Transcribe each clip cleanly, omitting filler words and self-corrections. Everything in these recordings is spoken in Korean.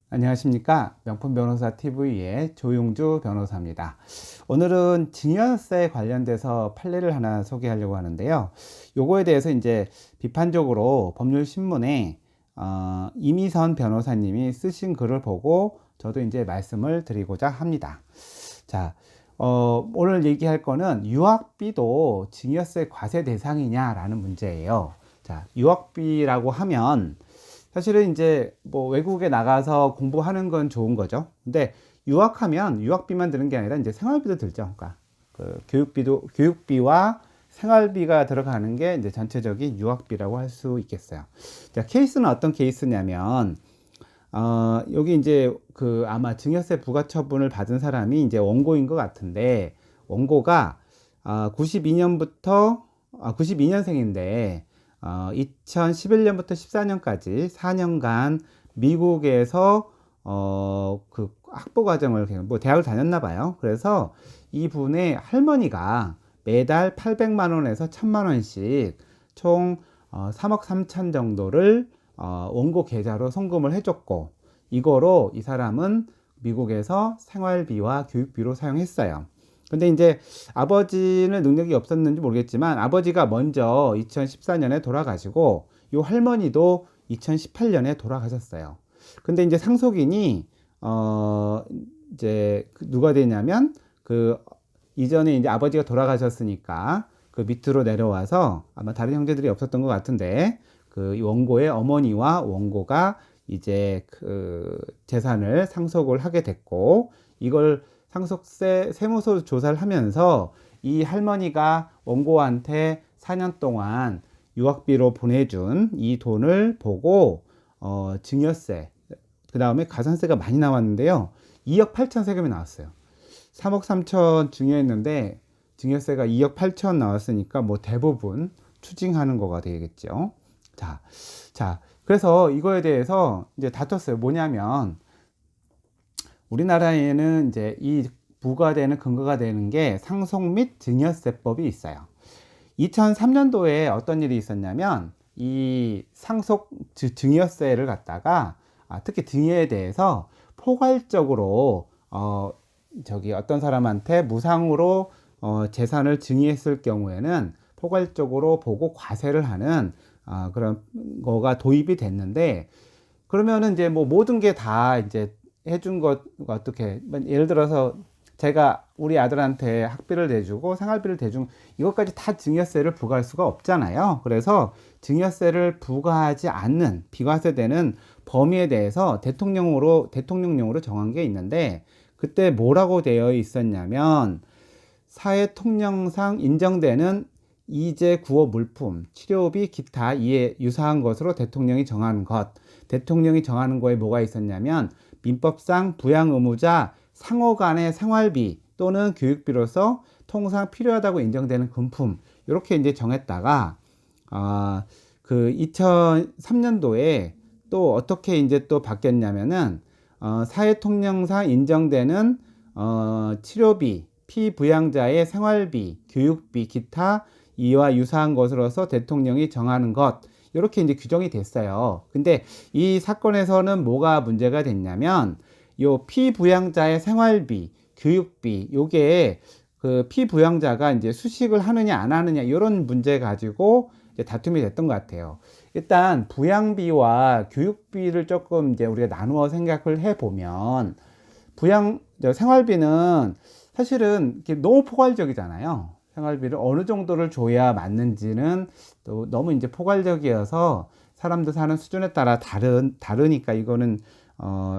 안녕하십니까. 명품변호사 TV의 조용주 변호사입니다. 오늘은 증여세 관련돼서 판례를 하나 소개하려고 하는데요. 요거에 대해서 이제 비판적으로 법률신문에 이미선 변호사님이 쓰신 글을 보고 저도 이제 말씀을 드리고자 합니다. 자, 오늘 얘기할 거는 유학비도 증여세 과세 대상이냐라는 문제예요. 자, 유학비라고 하면 사실은 이제 뭐 외국에 나가서 공부하는 건 좋은 거죠. 근데 유학하면 유학비만 드는 게 아니라 이제 생활비도 들죠. 그러니까 그 교육비와 생활비가 들어가는 게 이제 전체적인 유학비라고 할 수 있겠어요. 자, 케이스는 어떤 케이스냐면 여기 이제 그 아마 증여세 부과처분을 받은 사람이 이제 원고인 것 같은데 원고가 92년부터 92년생인데 2011년부터 14년까지 4년간 미국에서 그 학부 과정을 뭐 대학을 다녔나 봐요. 그래서 이분의 할머니가 매달 800만 원에서 1000만 원씩 총 3억 3천 정도를 원고 계좌로 송금을 해줬고 이거로 이 사람은 미국에서 생활비와 교육비로 사용했어요. 근데 이제 아버지는 능력이 없었는지 모르겠지만 아버지가 먼저 2014년에 돌아가시고 요 할머니도 2018년에 돌아가셨어요. 근데 이제 상속인이 이제 누가 되냐면 그 이전에 이제 아버지가 돌아가셨으니까 그 밑으로 내려와서 아마 다른 형제들이 없었던 것 같은데 그 원고의 어머니와 원고가 이제 그 재산을 상속을 하게 됐고 이걸 상속세 세무서 조사를 하면서 이 할머니가 원고한테 4년 동안 유학비로 보내준 이 돈을 보고 증여세 그 다음에 가산세가 많이 나왔는데요. 2억 8천 세금이 나왔어요. 3억 3천 증여했는데 증여세가 2억 8천 나왔으니까 뭐 대부분 추징하는 거가 되겠죠. 자, 그래서 이거에 대해서 이제 다퉜어요. 뭐냐면 우리나라에는 이제 이 부과되는 근거가 되는 게 상속 및 증여세법이 있어요. 2003년도에 어떤 일이 있었냐면 이 상속 증여세를 갖다가 특히 증여에 대해서 포괄적으로 어떤 사람한테 무상으로 재산을 증여했을 경우에는 포괄적으로 보고 과세를 하는 그런 거가 도입이 됐는데 그러면은 이제 뭐 모든 게 다 이제 해준 것 어떻게 예를 들어서 제가 우리 아들한테 학비를 대주고 생활비를 대준 이것까지 다 증여세를 부과할 수가 없잖아요. 그래서 증여세를 부과하지 않는 비과세되는 범위에 대해서 대통령령으로 정한 게 있는데 그때 뭐라고 되어 있었냐면 사회 통념상 인정되는 이재 구호 물품, 치료비, 기타 이에 유사한 것으로 대통령이 정하는 것. 대통령이 정하는 거에 뭐가 있었냐면 민법상 부양 의무자 상호 간의 생활비 또는 교육비로서 통상 필요하다고 인정되는 금품 이렇게 이제 정했다가 그 2003년도에 또 어떻게 이제 또 바뀌었냐면은 사회통념상 인정되는 치료비, 피부양자의 생활비, 교육비, 기타 이와 유사한 것으로서 대통령이 정하는 것 이렇게 이제 규정이 됐어요. 근데 이 사건에서는 뭐가 문제가 됐냐면 요 피부양자의 생활비, 교육비 요게 그 피부양자가 이제 수식을 하느냐 안 하느냐 이런 문제 가지고 이제 다툼이 됐던 것 같아요. 일단 부양비와 교육비를 조금 이제 우리가 나누어 생각을 해 보면 생활비는 사실은 너무 포괄적이잖아요. 생활비를 어느 정도를 줘야 맞는지는 또 너무 이제 포괄적이어서 사람들 사는 수준에 따라 다르니까 이거는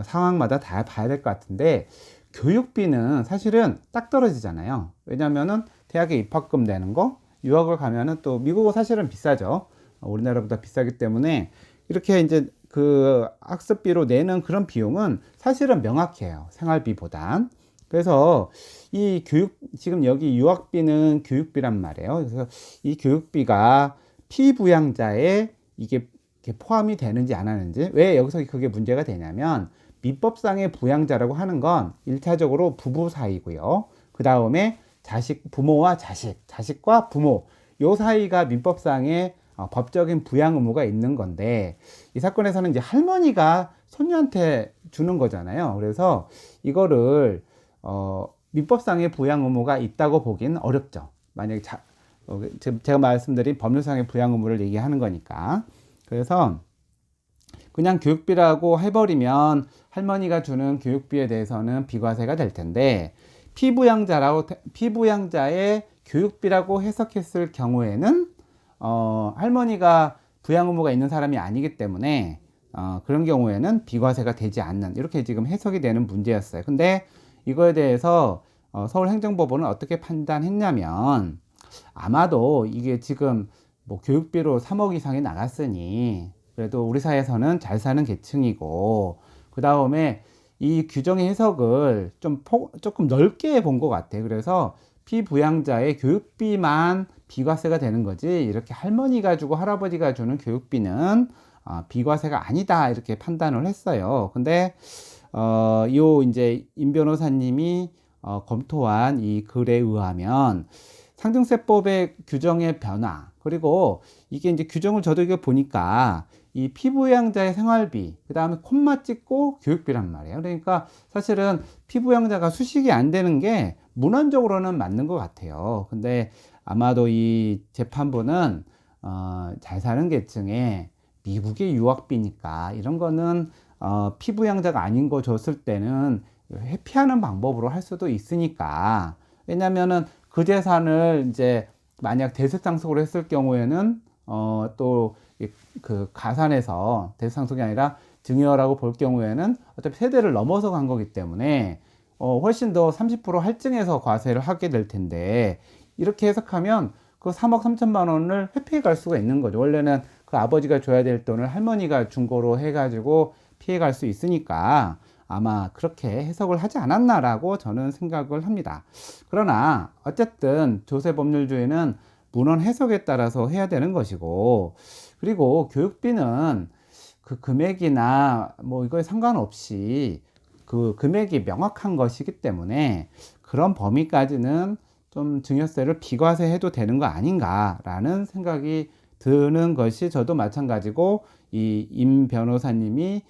상황마다 다 봐야 될 것 같은데 교육비는 사실은 딱 떨어지잖아요. 왜냐면은 대학에 입학금 내는 거, 유학을 가면은 또 미국은 사실은 비싸죠. 우리나라보다 비싸기 때문에 이렇게 이제 그 학습비로 내는 그런 비용은 사실은 명확해요. 생활비보단. 그래서 이 지금 여기 유학비는 교육비란 말이에요. 그래서 이 교육비가 피부양자에 이게 포함이 되는지 안 하는지, 왜 여기서 그게 문제가 되냐면, 민법상의 부양자라고 하는 건 1차적으로 부부 사이고요. 그 다음에 부모와 자식과 부모, 요 사이가 민법상의 법적인 부양 의무가 있는 건데, 이 사건에서는 이제 할머니가 손녀한테 주는 거잖아요. 그래서 이거를 민법상의 부양 의무가 있다고 보기는 어렵죠. 만약에 제가 말씀드린 법률상의 부양 의무를 얘기하는 거니까. 그래서 그냥 교육비라고 해버리면 할머니가 주는 교육비에 대해서는 비과세가 될 텐데, 피부양자의 교육비라고 해석했을 경우에는 할머니가 부양 의무가 있는 사람이 아니기 때문에 그런 경우에는 비과세가 되지 않는, 이렇게 지금 해석이 되는 문제였어요. 근데 이거에 대해서 서울행정법원은 어떻게 판단했냐면, 아마도 이게 지금 뭐 교육비로 3억 이상이 나갔으니 그래도 우리 사회에서는 잘 사는 계층이고, 그 다음에 이 규정의 해석을 조금 넓게 본 것 같아요. 그래서 피부양자의 교육비만 비과세가 되는 거지, 이렇게 할머니가 주고 할아버지가 주는 교육비는 비과세가 아니다, 이렇게 판단을 했어요. 근데 이제 임 변호사님이 검토한 이 글에 의하면 상증세법의 규정의 변화, 그리고 이게 이제 규정을 저도 이거 보니까 이 피부양자의 생활비, 그 다음에 콤마 찍고 교육비란 말이에요. 그러니까 사실은 피부양자가 수식이 안 되는 게 문헌적으로는 맞는 것 같아요. 근데 아마도 이 재판부는 잘 사는 계층에 미국의 유학비니까 이런 거는 피부양자가 아닌 거 줬을 때는 회피하는 방법으로 할 수도 있으니까. 왜냐면은 그 재산을 이제 만약 대세상속으로 했을 경우에는 또 그 가산해서 대세상속이 아니라 증여라고 볼 경우에는 어차피 세대를 넘어서 간 거기 때문에 훨씬 더 30% 할증해서 과세를 하게 될 텐데, 이렇게 해석하면 그 3억 3천만 원을 회피해 갈 수가 있는 거죠. 원래는 그 아버지가 줘야 될 돈을 할머니가 준 거로 해가지고 피해 갈 수 있으니까 아마 그렇게 해석을 하지 않았나라고 저는 생각을 합니다. 그러나 어쨌든 조세법률주의는 문헌 해석에 따라서 해야 되는 것이고, 그리고 교육비는 그 금액이나 뭐 이거에 상관없이 그 금액이 명확한 것이기 때문에 그런 범위까지는 좀 증여세를 비과세해도 되는 거 아닌가라는 생각이 드는 것이 저도 마찬가지고, 이 임 변호사님이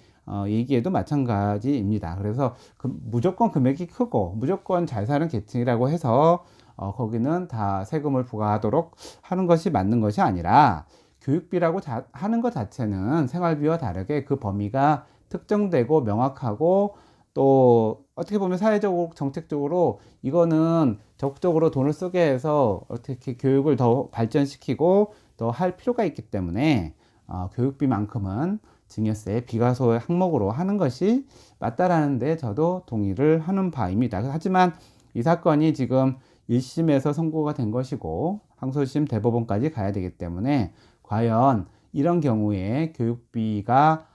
얘기에도 마찬가지입니다. 그래서 무조건 금액이 크고 무조건 잘 사는 계층이라고 해서 거기는 다 세금을 부과하도록 하는 것이 맞는 것이 아니라, 교육비라고 하는 것 자체는 생활비와 다르게 그 범위가 특정되고 명확하고, 또 어떻게 보면 사회적으로 정책적으로 이거는 적극적으로 돈을 쓰게 해서 어떻게 교육을 더 발전시키고 더 할 필요가 있기 때문에 교육비만큼은 증여세 비과세 항목으로 하는 것이 맞다라는 데 저도 동의를 하는 바입니다. 하지만 이 사건이 지금 1심에서 선고가 된 것이고 항소심 대법원까지 가야 되기 때문에 과연 이런 경우에 교육비가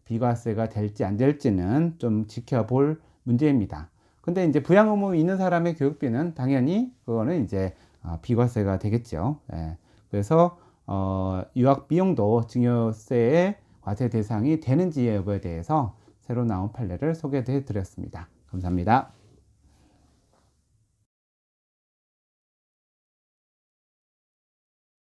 비과세가 될지 안 될지는 좀 지켜볼 문제입니다. 근데 이제 부양 의무 있는 사람의 교육비는 당연히 그거는 이제 비과세가 되겠죠. 예. 그래서 유학 비용도 증여세의 과세 대상이 되는지 여부에 대해서 새로 나온 판례를 소개해 드렸습니다. 감사합니다.